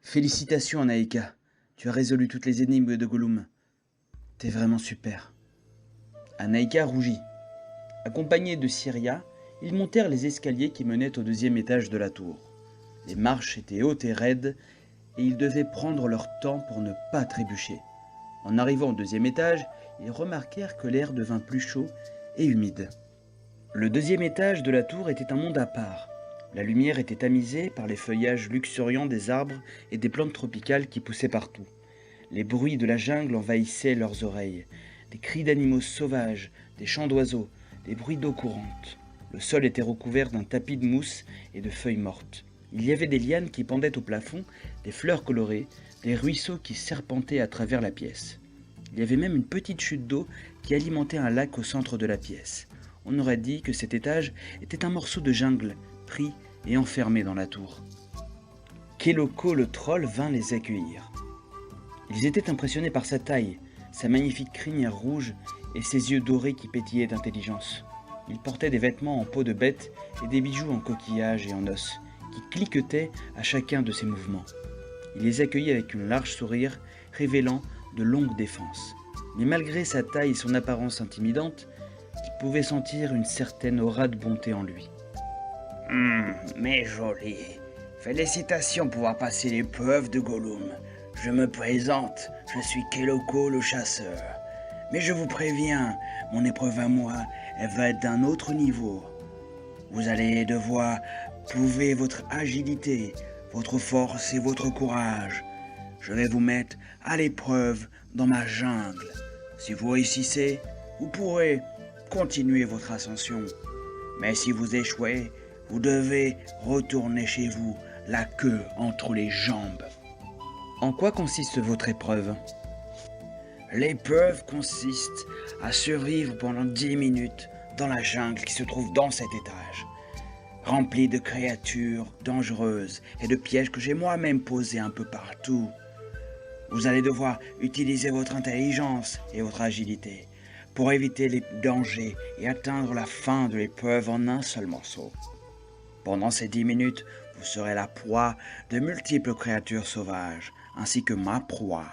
Félicitations Anaïka, tu as résolu toutes les énigmes de Gollum. T'es vraiment super. Anaïka rougit. Accompagnés de Syria, ils montèrent les escaliers qui menaient au deuxième étage de la tour. Les marches étaient hautes et raides, et ils devaient prendre leur temps pour ne pas trébucher. En arrivant au deuxième étage, ils remarquèrent que l'air devint plus chaud et humide. Le deuxième étage de la tour était un monde à part. La lumière était tamisée par les feuillages luxuriants des arbres et des plantes tropicales qui poussaient partout. Les bruits de la jungle envahissaient leurs oreilles. Des cris d'animaux sauvages, des chants d'oiseaux, des bruits d'eau courante. Le sol était recouvert d'un tapis de mousse et de feuilles mortes. Il y avait des lianes qui pendaient au plafond, des fleurs colorées, des ruisseaux qui serpentaient à travers la pièce. Il y avait même une petite chute d'eau qui alimentait un lac au centre de la pièce. On aurait dit que cet étage était un morceau de jungle, pris et enfermé dans la tour. Keloko le troll vint les accueillir. Ils étaient impressionnés par sa taille, sa magnifique crinière rouge et ses yeux dorés qui pétillaient d'intelligence. Il portait des vêtements en peau de bête et des bijoux en coquillage et en os, qui cliquetaient à chacun de ses mouvements. Il les accueillit avec un large sourire, révélant de longues défenses. Mais malgré sa taille et son apparence intimidante, il pouvait sentir une certaine aura de bonté en lui. Mais joli. Félicitations pour avoir passé l'épreuve de Gollum. Je me présente, je suis Keloko le chasseur. Mais je vous préviens, mon épreuve à moi, elle va être d'un autre niveau. Vous allez devoir prouver votre agilité, votre force et votre courage. Je vais vous mettre à l'épreuve dans ma jungle. Si vous réussissez, vous pourrez continuer votre ascension. Mais si vous échouez, vous devez retourner chez vous, la queue entre les jambes. En quoi consiste votre épreuve ? L'épreuve consiste à survivre pendant 10 minutes dans la jungle qui se trouve dans cet étage, remplie de créatures dangereuses et de pièges que j'ai moi-même posés un peu partout. Vous allez devoir utiliser votre intelligence et votre agilité pour éviter les dangers et atteindre la fin de l'épreuve en un seul morceau. Pendant ces 10 minutes, vous serez la proie de multiples créatures sauvages, ainsi que ma proie.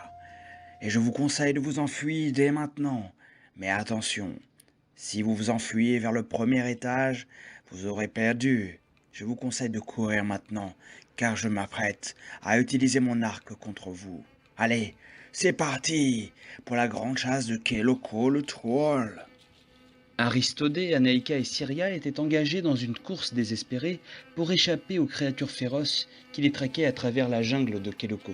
Et je vous conseille de vous enfuir dès maintenant. Mais attention, si vous vous enfuyez vers le premier étage, vous aurez perdu. Je vous conseille de courir maintenant, car je m'apprête à utiliser mon arc contre vous. Allez, c'est parti pour la grande chasse de Keloko le troll. Aristodée, Anaïka et Syria étaient engagés dans une course désespérée pour échapper aux créatures féroces qui les traquaient à travers la jungle de Keloko.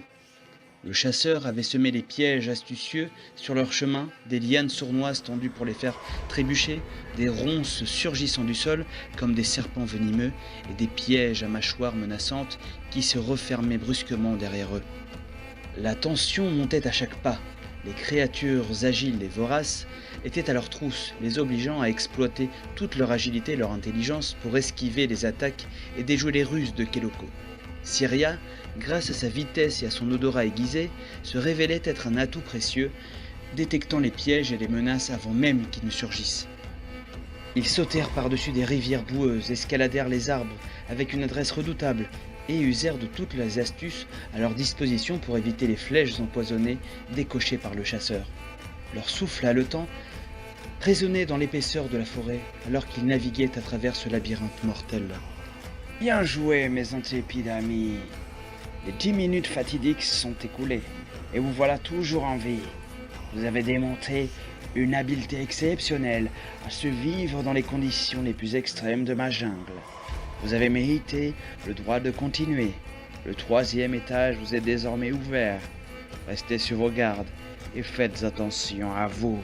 Le chasseur avait semé les pièges astucieux sur leur chemin, des lianes sournoises tendues pour les faire trébucher, des ronces surgissant du sol comme des serpents venimeux et des pièges à mâchoires menaçantes qui se refermaient brusquement derrière eux. La tension montait à chaque pas. Les créatures agiles et voraces étaient à leur trousse, les obligeant à exploiter toute leur agilité et leur intelligence pour esquiver les attaques et déjouer les ruses de Keloko. Syria, grâce à sa vitesse et à son odorat aiguisé, se révélait être un atout précieux, détectant les pièges et les menaces avant même qu'ils ne surgissent. Ils sautèrent par-dessus des rivières boueuses, escaladèrent les arbres avec une adresse redoutable et usèrent de toutes les astuces à leur disposition pour éviter les flèches empoisonnées décochées par le chasseur. Leur souffle haletant résonnait dans l'épaisseur de la forêt alors qu'ils naviguaient à travers ce labyrinthe mortel. Bien joué, mes intrépides amis. Les 10 minutes fatidiques sont écoulées et vous voilà toujours en vie. Vous avez démontré une habileté exceptionnelle à survivre dans les conditions les plus extrêmes de ma jungle. Vous avez mérité le droit de continuer. Le 3e étage vous est désormais ouvert. Restez sur vos gardes et faites attention à vous.